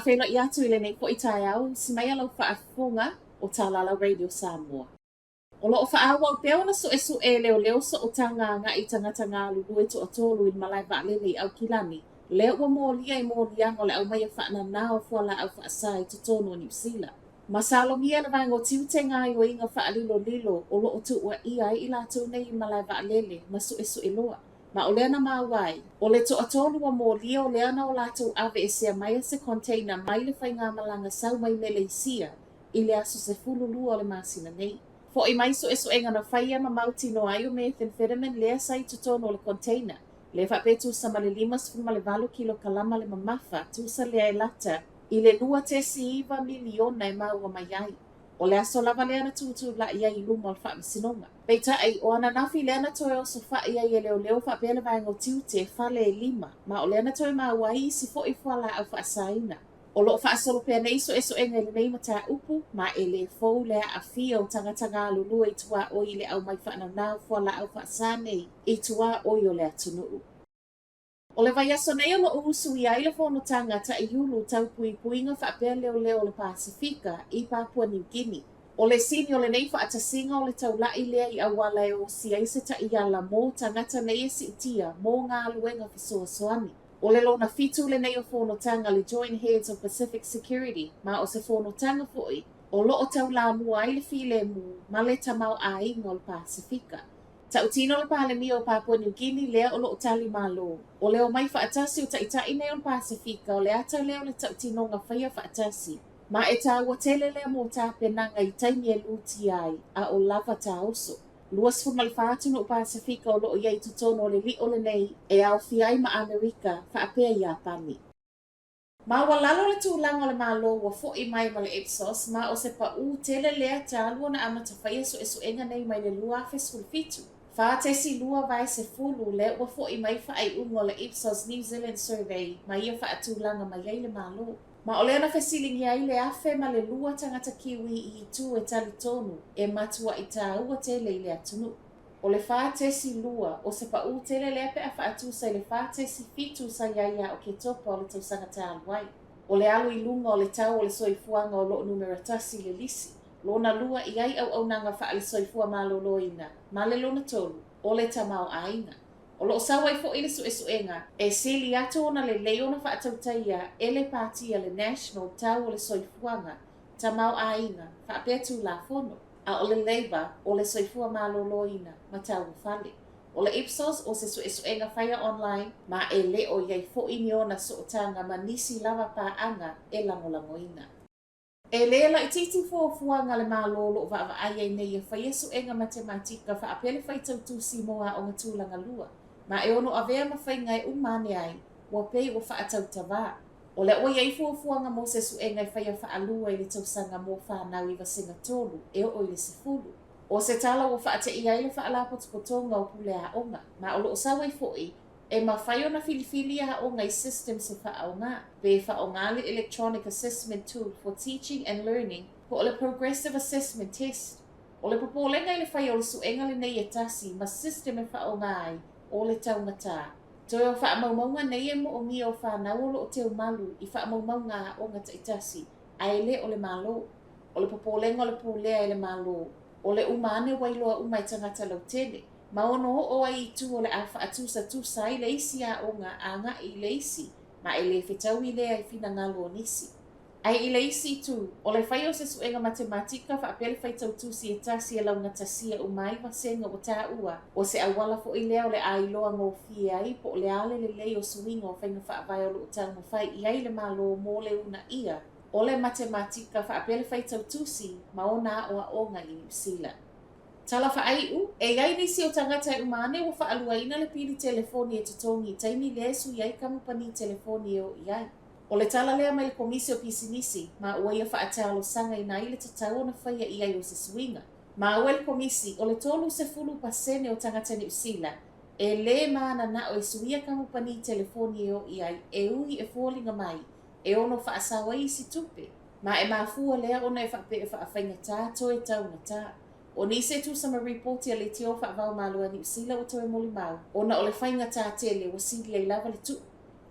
whaafelo i atu i le nei po i tai au, si mai alau whaafonga o Tālala Radio Samoa. O loo whaawa o peo na so esu e leo leo so o tanga ngā i tangata ngā lulu e to atolu i malai waalele au kilani. Leo ua mōlia i mōlia o le au mai a whaana nā o fuala au whaasai to tono New Zealand. Masalongia na vango tiu te ngā i o inga whaalilo lilo o loo tu ua ia i lātou nei i malai waalele ma so esu e loa. Ma o lea na mawai, o le to atolu wa mōlia o lea na o lātou ave e sea mai se container mai le whai ngā malanga sau mai mele i sia i le aso se fululu o le masina nei. Fo i mai so e ngana whaia ma mauti no ai o methamphetamine lea sai tutono o le container. Le whapetu sa ma le 5.8 kilo kalama le mamafa tusa lea e lata i le 2.9 miliona e maua mai ai. O le aso lava lea na tutu la ia i luma o le whaamisinonga. Peita ai o ana nafi lea na toe o so wha ia i leo leo whaapele vaengo tiu te whale e 5. Ma o lea na toe maa wai si fo i whala au whaasaina. O loo whaasolo pia nei so e ngā le nei mata upu, ma e le fau lea a fia o tangata ngā lulu i tua o i le au mai whaana nāu whala au whaasane i tua o i o le atunuu. O le vai aso nei o lo usu i aile whono tangata i yulu tau pui puinga whaapea leo leo le Pasifika i Papua New Guinea. O le sini o le nei whaatasinga o le tau lai lea i awala e o si aise ta i ala mō tangata nei e si itia mō ngā luenga fisoa soani. O le lona fitu le nei o whonotanga le Joint Heads of Pacific Security ma o se whonotanga foi o loo tau la mua ai le file mu ma le tamau a inga o le Pasifika. Tau tino le palemi o Papua New Guinea lea o loo tali malo. O leo mai whaatasi o taitai nei o le Pasifika o le ata leo le tau tino ngā whaia whaatasi. Ma e tā ua tele lea mō tā penanga i taimi e luti ai a o lava tā oso. Luas fu malfatu no Pasifika o loo iai tutono o le li o le nei e au fiai ma Amerika whaapea i Apani. Ma wa lalo le tūlanga le malo wa fo i mai ma le Ipsos ma o se pa u tele lea tā lua na amata whaia so e so enga nei mai le lua fesful fitu. Wha te si lua vai se fulu le wa fo i mai wha ai ungo le Ipsos New Zealand Survey ma ia wha tūlanga mai ai le malo. Ma o lea na fesilingi ai le afe ma le lua tangata kiwi i tu e tali tonu e matua i tā ua tele i le atunu. O le wha te si lua o se pa u tele le ape a wha atu sa le wha te si fitu sa iaia o ke topa o le tausanga tā aluai. O le alu i lunga o le tau o le soifuanga o lo numeratasi le lisi. Lona lua i ai au nanga wha le soifua ma lo loina. Ma le lona tolu o le tamau ainga. O lo sawa i fo ile su enga e sili ato ona le leona wha atautaia e le patia le National tau o le soifuanga tamau ainga wha apetu la fono. A o le Labour o le soifua maloloina ma tau fale. O le Ipsos o se su enga whaia online ma e le o iai fo ini ona so tanga ma nisi lava pa anga e langolangoina. E le la i titi fuanga le malolo o wa ai nei e whaia su enga matematika wha apele whai tau tusi moa o ngatulanga lua. Ma e ono avea ma whai ngai umane ai wa pei o wha atau tawa. O le o iai fuanga mo se su enga i whaia wha alua i le tausanga mo whanau i wasinga tolu e o le sefulu. O se tala o wha ate i ai le wha alapotokotonga o pule a onga. Ma o lo sawa i foi e ma whai ona filifili a onga i system se wha aonga. Be wha onga le electronic assessment tool for teaching and learning po o le progressive assessment test. O le popolenga i le whai o le su enga le nei e tasi ma system e wha onga ai o le taungata. Toi o wha maumaunga nei e mo o ngia o whanau o lo o teo malu i wha maumaunga o ngata itasi a ele o le malo. O le popolenga o le pulea e le malo. O le umane wailoa umai tangata lau tele. Ma ono o ai i tu o le awha atusa tusa i le isi a onga a nga i le isi. Ma e le whetau i lea i fina ngalo o nisi. Ai i le isi tu, o le whai o se suenga matematika wha apele whai tau tusi e tasi e lau ngatasia umai wa senga o tā ua. O se awala fo i lea o le ailoa ngō fia ai po le ale le lei o suinga o whainga wha avai o lo tau mo whai i ai le malo mo le una ia. O le matematika wha apele whai tau tusi ma o nā o a onga i New Zealand. Tala wha ai u, e ai nisi o tangata e umane o wha aluaina le pili telefoni e tutongi taimi le su iai kamupani telefoni o iai. O le tala lea mai le komisi o pisinisi, ma ua ia wha atalo sanga i nai le tatau na whaia iai o se swinga. Ma ua le komisi o le tolu se fulu pasene o tangata New Zealand, e le maana na o e suia kamupani telefoni o iai e ui e fuolinga mai, e ono wha asawa i si tupe. Ma e mafua lea ona e wha pe e wha awhainga tā to e tau na tā. O ni se tu sama reporti a le tio wha avau malua New Zealand o toe moli mau, ona o le whainga tā tele o sili e lava le tu.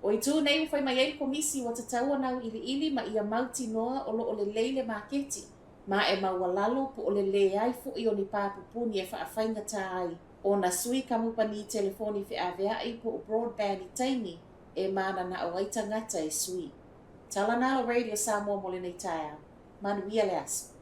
O i tū nei whai mai ei komisi wa tataua nau ili ma ia mauti noa o lo o le leile maketi. Ma e maua lalo po o le le ai fu i o ni pāpupuni e whaafainga tā ai. O na sui kamupani telefoni whi avea i po o broadband i taimi e mana na o aita ngata e sui. Tala nalo Radio Samoa mo le nei tae au. Manu ia le aso.